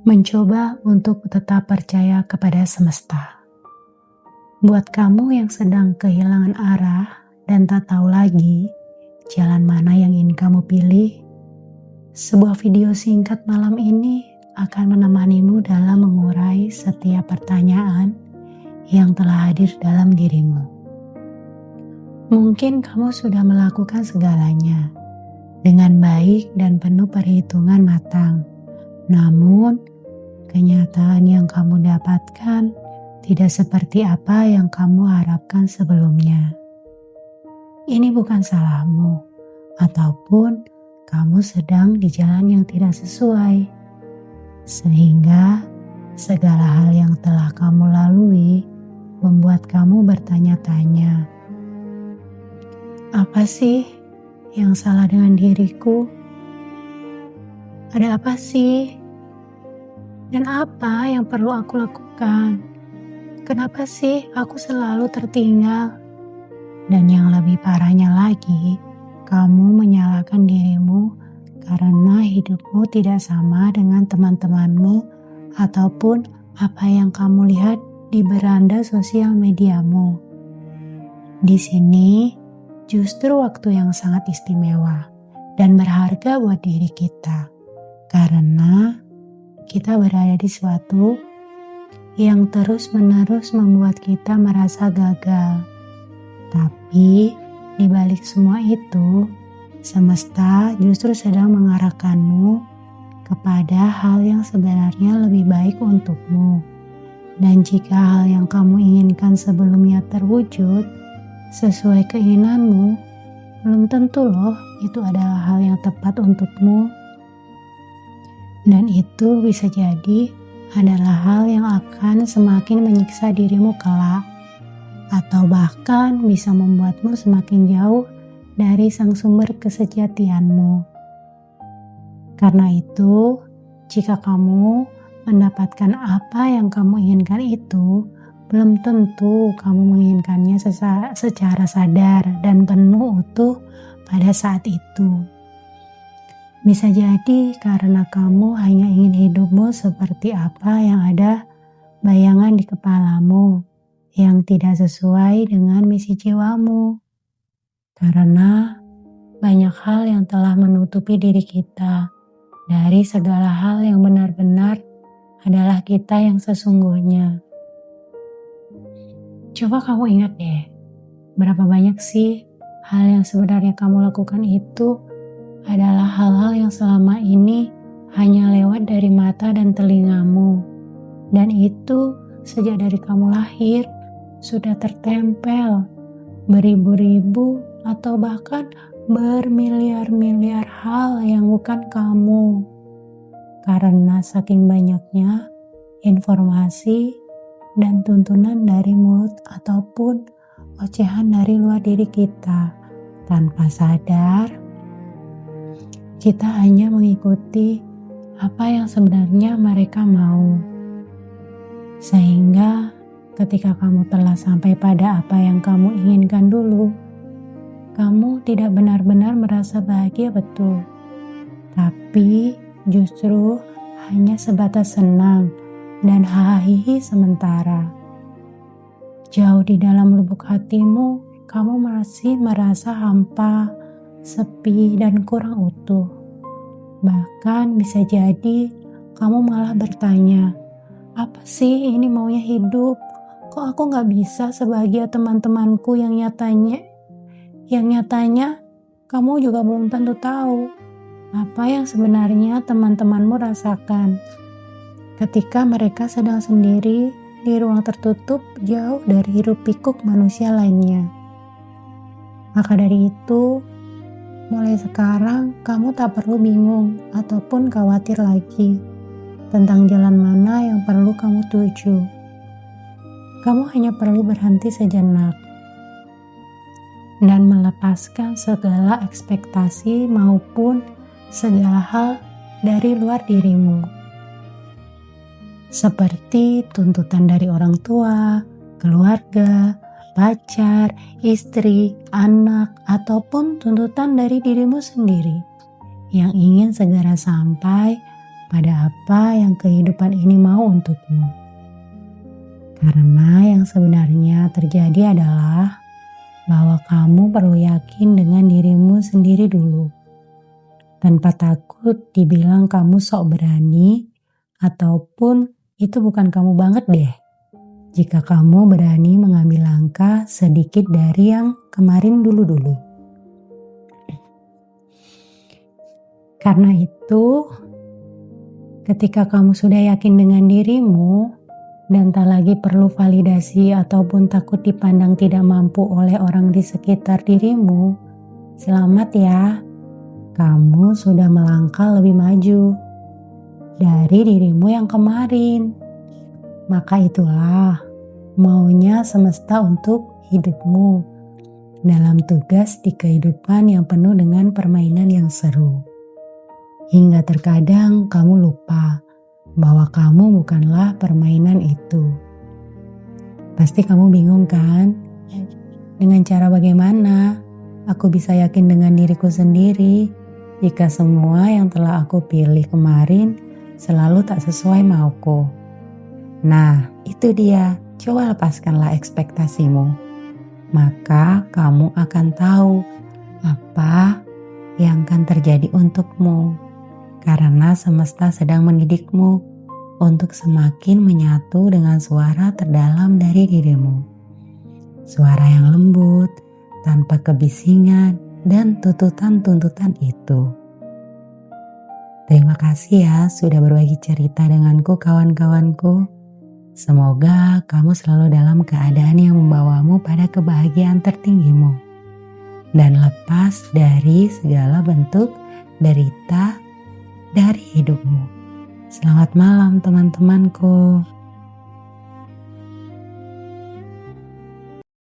mencoba untuk tetap percaya kepada semesta. Buat kamu yang sedang kehilangan arah dan tak tahu lagi jalan mana yang ingin kamu pilih, sebuah video singkat malam ini akan menemanimu dalam mengurai setiap pertanyaan yang telah hadir dalam dirimu. Mungkin kamu sudah melakukan segalanya dengan baik dan penuh perhitungan matang. Namun, kenyataan yang kamu dapatkan tidak seperti apa yang kamu harapkan sebelumnya. Ini bukan salahmu, ataupun kamu sedang di jalan yang tidak sesuai. Sehingga segala hal yang telah kamu lalui membuat kamu bertanya-tanya, apa sih yang salah dengan diriku? Ada apa sih? Dan apa yang perlu aku lakukan? Kenapa sih aku selalu tertinggal? Dan yang lebih parahnya lagi, kamu menyalahkan dirimu karena hidupmu tidak sama dengan teman-temanmu ataupun apa yang kamu lihat di beranda sosial mediamu. Di sini justru waktu yang sangat istimewa dan berharga buat diri kita. Karena kita berada di suatu yang terus-menerus membuat kita merasa gagal. Tapi di balik semua itu, semesta justru sedang mengarahkanmu kepada hal yang sebenarnya lebih baik untukmu. Dan jika hal yang kamu inginkan sebelumnya terwujud sesuai keinginanmu, belum tentu loh itu adalah hal yang tepat untukmu. Dan itu bisa jadi adalah hal yang akan semakin menyiksa dirimu kelak, atau bahkan bisa membuatmu semakin jauh dari sang sumber kesejatianmu. Karena itu, jika kamu mendapatkan apa yang kamu inginkan itu, belum tentu kamu menginginkannya secara sadar dan penuh utuh pada saat itu. Bisa jadi karena kamu hanya ingin hidupmu seperti apa yang ada bayangan di kepalamu yang tidak sesuai dengan misi jiwamu. Karena banyak hal yang telah menutupi diri kita dari segala hal yang benar-benar adalah kita yang sesungguhnya. Coba kamu ingat deh, berapa banyak sih hal yang sebenarnya kamu lakukan itu adalah hal-hal yang selama ini hanya lewat dari mata dan telingamu. Dan itu sejak dari kamu lahir sudah tertempel beribu-ribu atau bahkan bermiliar-miliar hal yang bukan kamu. Karena saking banyaknya informasi dan tuntunan dari mulut ataupun ocehan dari luar diri kita, tanpa sadar kita hanya mengikuti apa yang sebenarnya mereka mau. Sehingga ketika kamu telah sampai pada apa yang kamu inginkan dulu, kamu tidak benar-benar merasa bahagia betul. Tapi justru hanya sebatas senang dan hahihi sementara. Jauh di dalam lubuk hatimu, kamu masih merasa hampa, sepi, dan kurang utuh. Bahkan bisa jadi kamu malah bertanya, apa sih ini maunya hidup? Kok aku gak bisa sebahagia teman-temanku yang nyatanya kamu juga belum tentu tahu apa yang sebenarnya teman-temanmu rasakan ketika mereka sedang sendiri di ruang tertutup jauh dari hiruk pikuk manusia lainnya. Maka dari itu, mulai sekarang kamu tak perlu bingung ataupun khawatir lagi tentang jalan mana yang perlu kamu tuju. Kamu hanya perlu berhenti sejenak dan melepaskan segala ekspektasi maupun segala hal dari luar dirimu. Seperti tuntutan dari orang tua, keluarga, pacar, istri, anak, ataupun tuntutan dari dirimu sendiri yang ingin segera sampai pada apa yang kehidupan ini mau untukmu. Karena yang sebenarnya terjadi adalah bahwa kamu perlu yakin dengan dirimu sendiri dulu. Tanpa takut dibilang kamu sok berani, ataupun itu bukan kamu banget deh. Jika kamu berani mengambil langkah sedikit dari yang kemarin dulu-dulu. Karena itu, ketika kamu sudah yakin dengan dirimu, dan tak lagi perlu validasi ataupun takut dipandang tidak mampu oleh orang di sekitar dirimu, selamat ya, kamu sudah melangkah lebih maju dari dirimu yang kemarin. Maka itulah maunya semesta untuk hidupmu dalam tugas di kehidupan yang penuh dengan permainan yang seru. Hingga terkadang kamu lupa bahwa kamu bukanlah permainan itu. Pasti kamu bingung kan? Dengan cara bagaimana aku bisa yakin dengan diriku sendiri jika semua yang telah aku pilih kemarin selalu tak sesuai mauku? Nah, itu dia. Coba lepaskanlah ekspektasimu. Maka kamu akan tahu apa yang akan terjadi untukmu. Karena semesta sedang mendidikmu untuk semakin menyatu dengan suara terdalam dari dirimu. Suara yang lembut, tanpa kebisingan dan tuntutan-tuntutan itu. Terima kasih ya sudah berbagi cerita denganku kawan-kawanku. Semoga kamu selalu dalam keadaan yang membawamu pada kebahagiaan tertinggimu. Dan lepas dari segala bentuk derita dari hidupmu. Selamat malam teman-temanku.